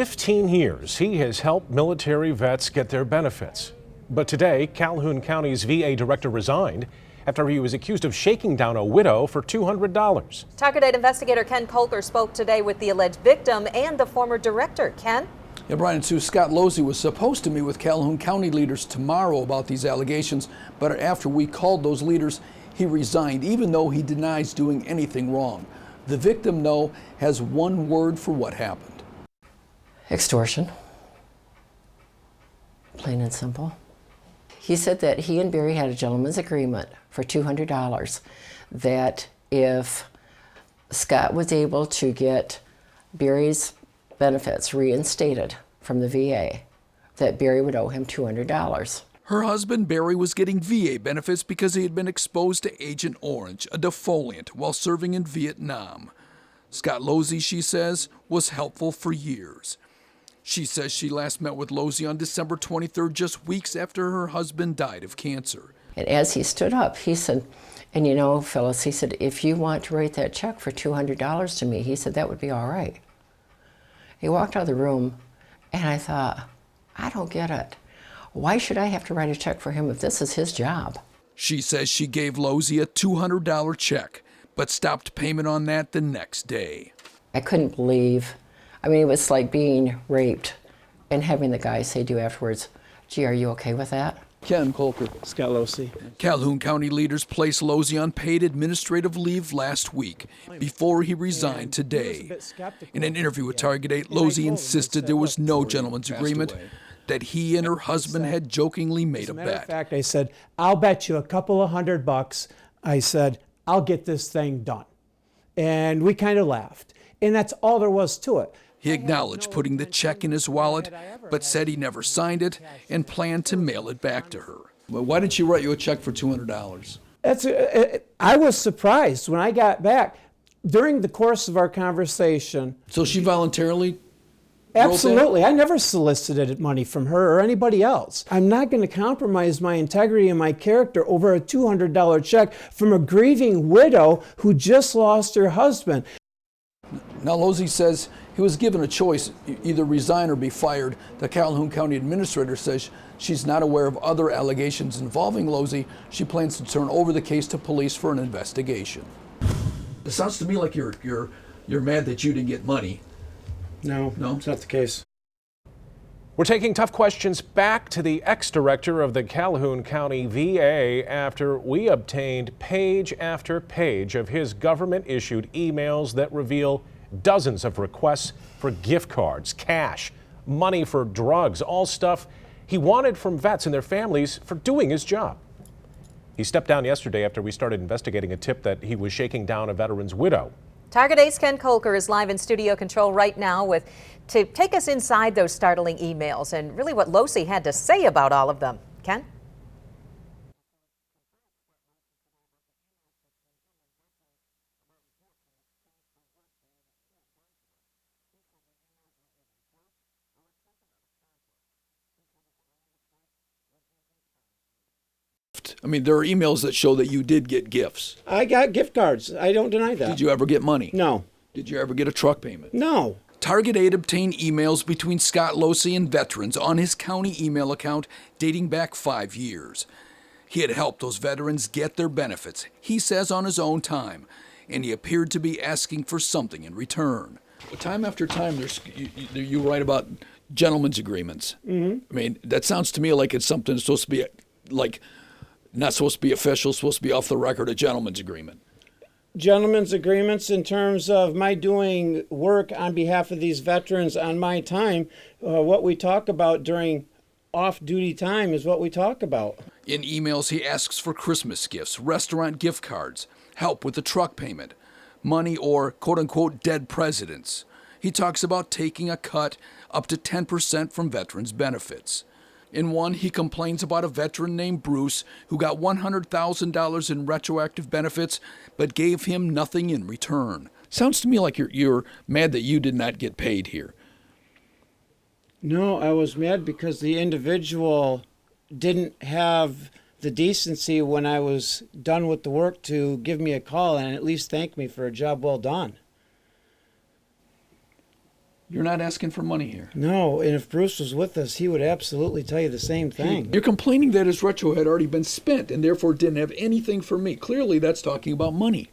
15 years, he has helped military vets get their benefits. But today, Calhoun County's VA director resigned after he was accused of shaking down a widow for $200. Target investigator Ken Kolker spoke today with the alleged victim and the former director. Ken? Yeah, Brian and Sue, Scott Losey was supposed to meet with Calhoun County leaders tomorrow about these allegations, but after we called those leaders, he resigned, even though he denies doing anything wrong. The victim, though, has one word for what happened. Extortion. Plain and simple. He said that he and Barry had a gentleman's agreement for $200 that if Scott was able to get Barry's benefits reinstated from the VA, that Barry would owe him $200. Her husband, Barry, was getting VA benefits because he had been exposed to Agent Orange, a defoliant, while serving in Vietnam. Scott Losey, she says, was helpful for years. She says she last met with Losey on December 23rd, just weeks after her husband died of cancer. And as he stood up, he said, and you know, Phyllis, he said, if you want to write that check for $200 to me, he said, that would be all right. He walked out of the room, and I thought, I don't get it. Why should I have to write a check for him if this is his job? She says she gave Losey a $200 check, but stopped payment on that the next day. I couldn't believe, I mean, it was like being raped and having the guy say to you afterwards, gee, are you okay with that? Ken Kolker. Scott Losey. Calhoun County leaders placed Losey on paid administrative leave last week before he resigned today. In an interview with Target 8, Losey insisted there was no gentleman's agreement, that he and her husband had jokingly made a bet. Matter of fact, I said, I'll bet you a couple of $100. I said, I'll get this thing done. And we kind of laughed. And that's all there was to it. He acknowledged putting the check in his wallet, but said he never signed it and planned to mail it back to her. Well, why did she write you a check for $200? I was surprised when I got back during the course of our conversation. So she voluntarily? Absolutely. I never solicited money from her or anybody else. I'm not going to compromise my integrity and my character over a $200 check from a grieving widow who just lost her husband. Now, Losey says he was given a choice, either resign or be fired. The Calhoun County administrator says she's not aware of other allegations involving Losey. She plans to turn over the case to police for an investigation. It sounds to me like you're mad that you didn't get money. No, it's not the case. We're taking tough questions back to the ex-director of the Calhoun County VA after we obtained page after page of his government-issued emails that reveal dozens of requests for gift cards, cash, money for drugs, all stuff he wanted from vets and their families for doing his job. He stepped down yesterday after we started investigating a tip that he was shaking down a veteran's widow. Target 8's Ken Kolker is live in studio control right now to take us inside those startling emails and really what Losey had to say about all of them. Ken? I mean, there are emails that show that you did get gifts. I got gift cards. I don't deny that. Did you ever get money? No. Did you ever get a truck payment? No. Target 8 obtained emails between Scott Losey and veterans on his county email account dating back 5 years. He had helped those veterans get their benefits, he says, on his own time, and he appeared to be asking for something in return. Time after time, you write about gentlemen's agreements. Mm-hmm. I mean, that sounds to me like it's something that's supposed to be like not supposed to be official, supposed to be off the record, a gentleman's agreement. Gentlemen's agreements in terms of my doing work on behalf of these veterans on my time. What we talk about during off-duty time is what we talk about. In emails, he asks for Christmas gifts, restaurant gift cards, help with the truck payment, money or quote-unquote dead presidents. He talks about taking a cut up to 10% from veterans' benefits. In one, he complains about a veteran named Bruce who got $100,000 in retroactive benefits but gave him nothing in return. Sounds to me like you're mad that you did not get paid here. No, I was mad because the individual didn't have the decency when I was done with the work to give me a call and at least thank me for a job well done. You're not asking for money here. No, and if Bruce was with us, he would absolutely tell you the same thing. You're complaining that his retro had already been spent and therefore didn't have anything for me. Clearly, that's talking about money.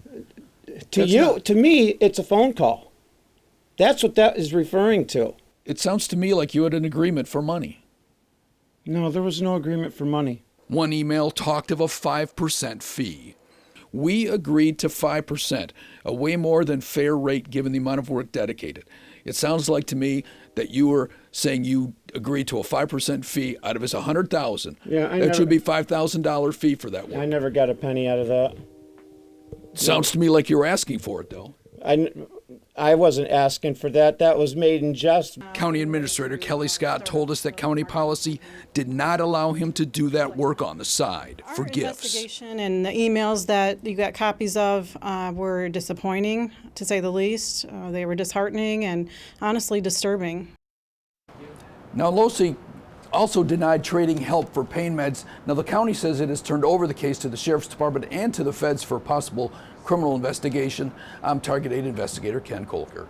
To me, it's a phone call. That's what that is referring to. It sounds to me like you had an agreement for money. No, there was no agreement for money. One email talked of a 5% fee. We agreed to 5%, a way more than fair rate given the amount of work dedicated. It sounds like to me that you were saying you agreed to a 5% fee out of his $100,000. Yeah, that should be $5,000 fee for that work. I never got a penny out of that. Sounds to me like you were asking for it, though. I wasn't asking for that. That was made in jest. County Administrator Kelly Scott told us that county policy did not allow him to do that work on the side for Our gifts. investigation and the emails that you got copies of were disappointing, to say the least. They were disheartening and honestly disturbing. Now, Losi also denied trading help for pain meds. Now, the county says it has turned over the case to the Sheriff's Department and to the feds for possible criminal investigation. I'm Target 8 investigator Ken Kolker.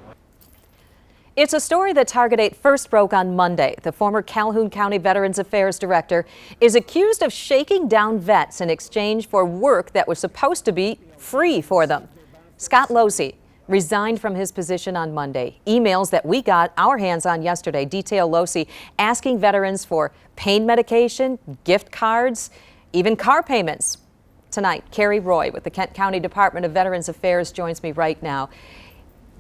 It's a story that Target 8 first broke on Monday. The former Calhoun County Veterans Affairs Director is accused of shaking down vets in exchange for work that was supposed to be free for them. Scott Losi resigned from his position on Monday. Emails that we got our hands on yesterday detail Losi asking veterans for pain medication, gift cards, even car payments. Tonight, Carrie Roy with the Kent County Department of Veterans Affairs joins me right now.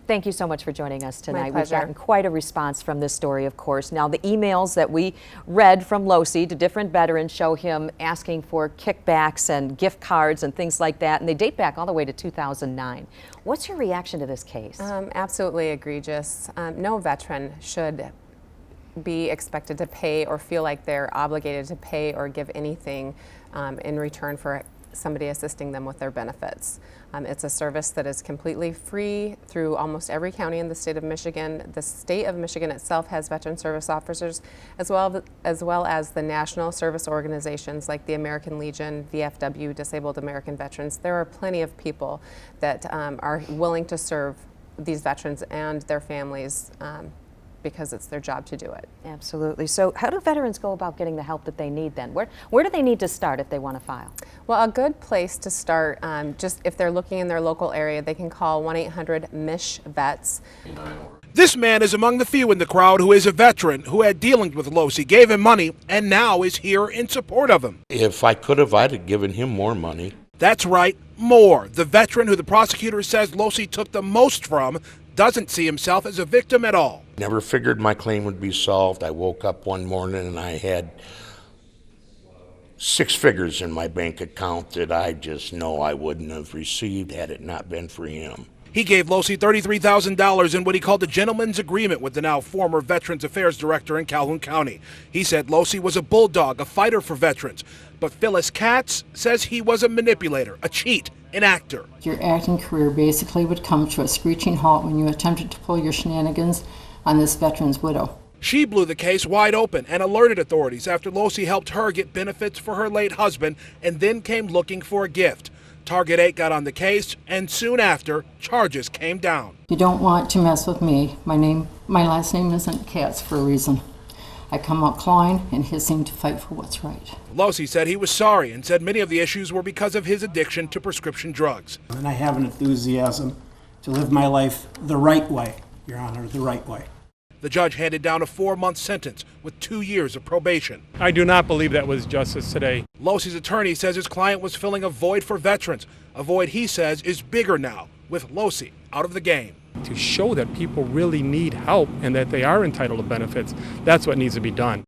Thank you so much for joining us tonight. We've gotten quite a response from this story, of course. Now, the emails that we read from Losi to different veterans show him asking for kickbacks and gift cards and things like that, and they date back all the way to 2009. What's your reaction to this case? Absolutely egregious. No veteran should be expected to pay or feel like they're obligated to pay or give anything in return for somebody assisting them with their benefits. It's a service that is completely free through almost every county in the state of Michigan. The state of Michigan itself has veteran service officers, as well as the national service organizations like the American Legion, VFW, Disabled American Veterans. There are plenty of people that are willing to serve these veterans and their families because it's their job to do it. Absolutely. So how do veterans go about getting the help that they need then? Where do they need to start if they want to file? Well, a good place to start, just if they're looking in their local area, they can call 1-800-MISH-VETS. This man is among the few in the crowd who is a veteran who had dealings with Losi, gave him money, and now is here in support of him. If I could have, I'd have given him more money. That's right, more. The veteran who the prosecutor says Losi took the most from doesn't see himself as a victim at all. Never figured my claim would be solved. I woke up one morning and I had 6 figures in my bank account that I just know I wouldn't have received had it not been for him. He gave Losi $33,000 in what he called a gentleman's agreement with the now former Veterans Affairs Director in Calhoun County. He said Losi was a bulldog, a fighter for veterans. But Phyllis Katz says he was a manipulator, a cheat, an actor. Your acting career basically would come to a screeching halt when you attempted to pull your shenanigans on this veteran's widow. She blew the case wide open and alerted authorities after Losi helped her get benefits for her late husband and then came looking for a gift. Target 8 got on the case, and soon after, charges came down. You don't want to mess with me. My last name isn't Katz for a reason. I come out clawing and hissing to fight for what's right. Losi said he was sorry and said many of the issues were because of his addiction to prescription drugs. And I have an enthusiasm to live my life the right way, Your Honor, the right way. The judge handed down a 4-month sentence with 2 years of probation. I do not believe that was justice today. Losi's attorney says his client was filling a void for veterans, a void he says is bigger now, with Losi out of the game. To show that people really need help and that they are entitled to benefits, that's what needs to be done.